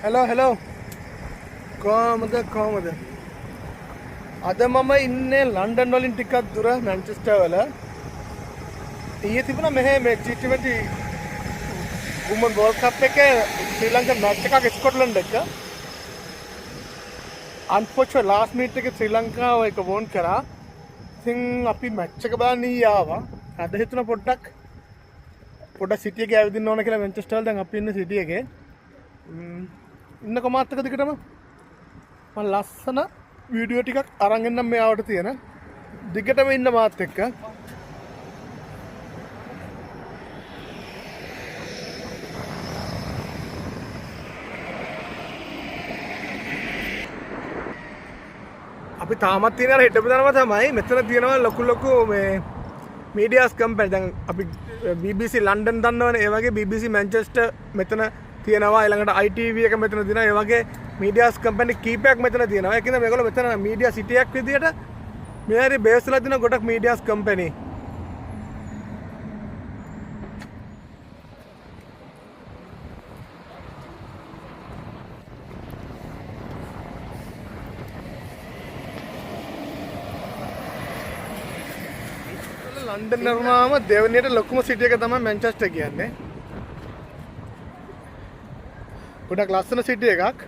hello. කොහමද? අද මම ඉන්නේ ලන්ඩන් වලින් ටිකක් දුර මැන්චෙස්ටර් වල. ඊයේ තිබුණා මෙහෙ මේ T20 වුමන් වර්ල්ඩ් කප් එකේ ශ්‍රී ලංකා මැච් එකක් ස්කොට්ලන්ඩ් එක්ක. අන්ෆෝචුනේට් ලාස්ට් මිනිට් එකේ ශ්‍රී ලංකාව එක වොන් කරා. ඉතින් අපි මැච් එක බලන්න ඊයේ ආවා. අද හිතුණා පොඩ්ඩක් සිටි එකේ ඇවිදින්න ඕන කියලා මැන්චෙස්ටර් වල දැන් අපි ඉන්නේ සිටි එකේ. ඉන්නකො මාත් එක්ක දිගටම මම ලස්සන වීඩියෝ ටිකක් අරන් එන්නම් මෙයාවට තියෙන. දිගටම ඉන්න මාත් එක්ක. අපි තාමත් තියෙන අර හිටපු දනම තමයි මෙතන තියෙනවා ලොකු මේ මීඩියාස් කම්පැනි. දැන් අපි BBC ලන්ඩන් දන්නවනේ. ඒ වගේ BBC මැන්චෙස්ටර් මෙතන තියෙනවා. ඊළඟට ITV එක මෙතන තියෙනවා. ඒ වගේ මීඩියාස් කම්පැනි කීපයක් මෙතන තියෙනවා. ඒකින්ද මේගොල්ලෝ මෙතන මීඩියා සිටි එකක් විදියට මේ හරි බේස් වෙලා තියෙන ගොඩක් මීඩියාස් කම්පැනි. ලන්ඩන් නර්මාම දෙවනියට ලොකුම සිටි එක තමයි මැන්චෙස්ටර් කියන්නේ. ගොඩක් ලස්සන සිටි එකක්.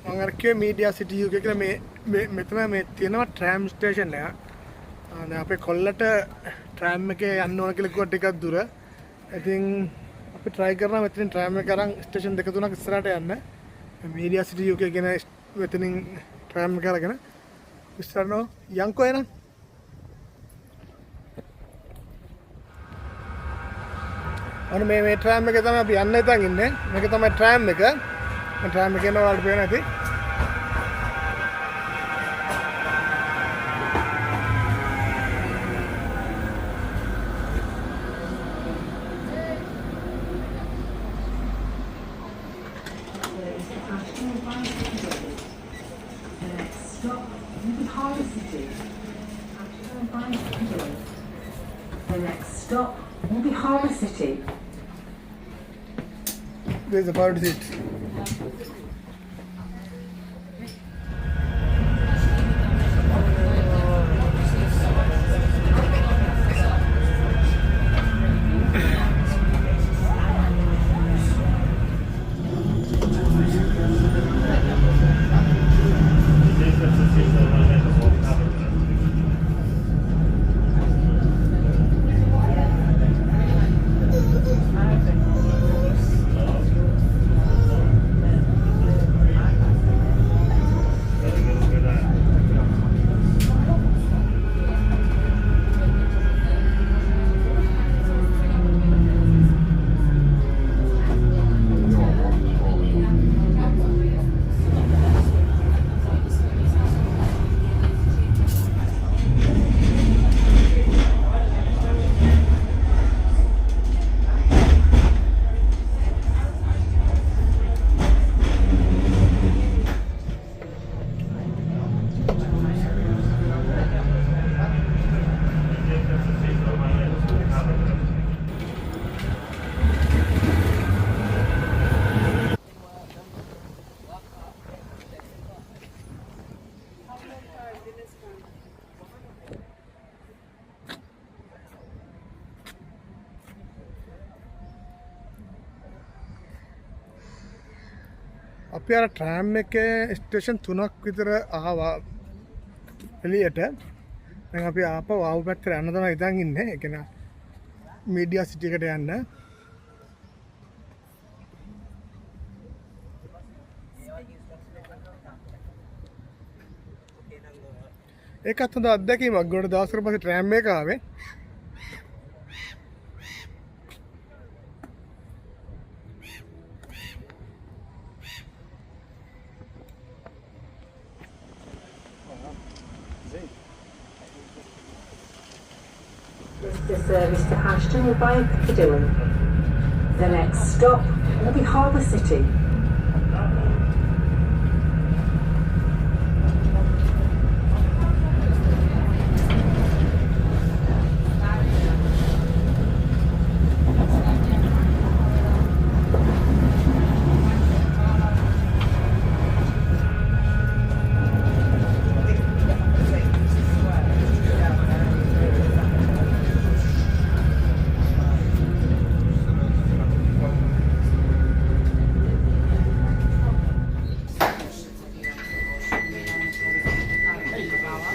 මම අර කිව්වේ මීඩියා සිටි UK කියලා මේ මෙතන මේ තියෙනවා ට්‍රෑම් ස්ටේෂන් එක. දැන් අපේ කොල්ලට ට්‍රෑම් එකේ යන්න ඕන කියලා කිව්වා ටිකක් දුර. ඉතින් අපි try කරනවා මෙතනින් ට්‍රෑම් එක අරන් ස්ටේෂන් දෙක තුනක් ඉස්සරහට යන්න. මීඩියා සිටි UK කියන මෙතනින් ට්‍රෑම් එක අරගෙන ඉස්සරහට යන්කෝ එන. අන්න මේ ට්‍රෑම් එකේ තමයි අපි යන්න හිතන් ඉන්නේ. මේක තමයි ට්‍රෑම් එක. मैं ट्राई में कहना वाले पे ना थी. The next stop will be Harbour City. There's a part of it. අපි අර ට්‍රෑම් එකේ ස්ටේෂන් 3ක් විතර ආවා එළියට. දැන් අපි ආපහු ආව පැත්තට යන්න තමයි ඉතින් ඉන්නේ. ඒ කියන්නේ මීඩියා සිටි එකට යන්න. ඒකත් හොඳ අත්දැකීමක්. ගොඩ දවසකට පස්සේ ට්‍රෑම් එක ආවේ. This is the service to Ashton via Piccadilly. The next stop will be Harbour City.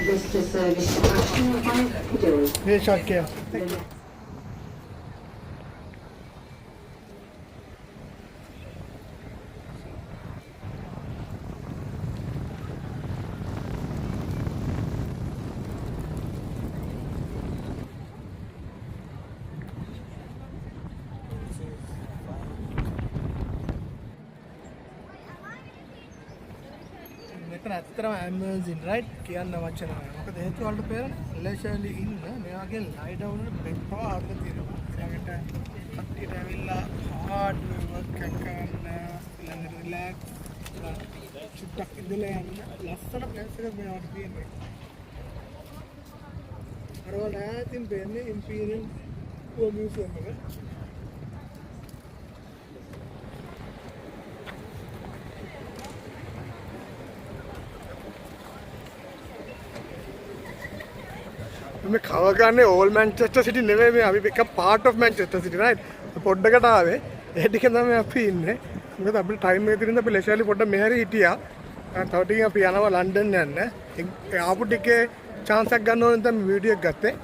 This is the service to Ashton via Piccadilly. මේ ෂොට් එක. මෙතන ඇත්තටම ඇමේසින් රයිට් කියන්න වචන නැහැ. මොකද හේතුව වලට පෙරනේ ලේෂර්ලි ඉන්න මේ වගේ ලයි ඩවුන් වල බෙක්පා අරගෙන තියෙනවා. ඊළඟට කට්ටියට ඇවිල්ලා හાર્ඩ් වර්ක් එකක් කරන්න ඊළඟට රිලැක්ස් චුට්ටක් ඉඳලා යන්න ලස්සන ප්ලේස් එකක් මේවට තියෙනවා. අර වල ඈතින් පේන්නේ ඉම්පීරියල් මියුසියම් එක. මේ කව ගන්නේ ඕල් මැන්චෙස්ටර් සිටි නෙවෙයි මේ අපි එක පාර්ට් ඔෆ් මැන්චෙස්ටර් සිටි රයිට් පොඩ්ඩකට ආවේ ඒ ටිකෙන් තමයි අපි ඉන්නේ මොකද අපිට ටයිම් එක තියෙන අපි ලේෂර්ලි පොඩ්ඩක් මෙහෙරි හිටියා තව ටිකකින් අපි යනවා ලන්ඩන් යන්න ආපු ටිකේ chance එකක් ගන්න ඕනේ තමයි වීඩියෝ එක ගත්තේ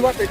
What it?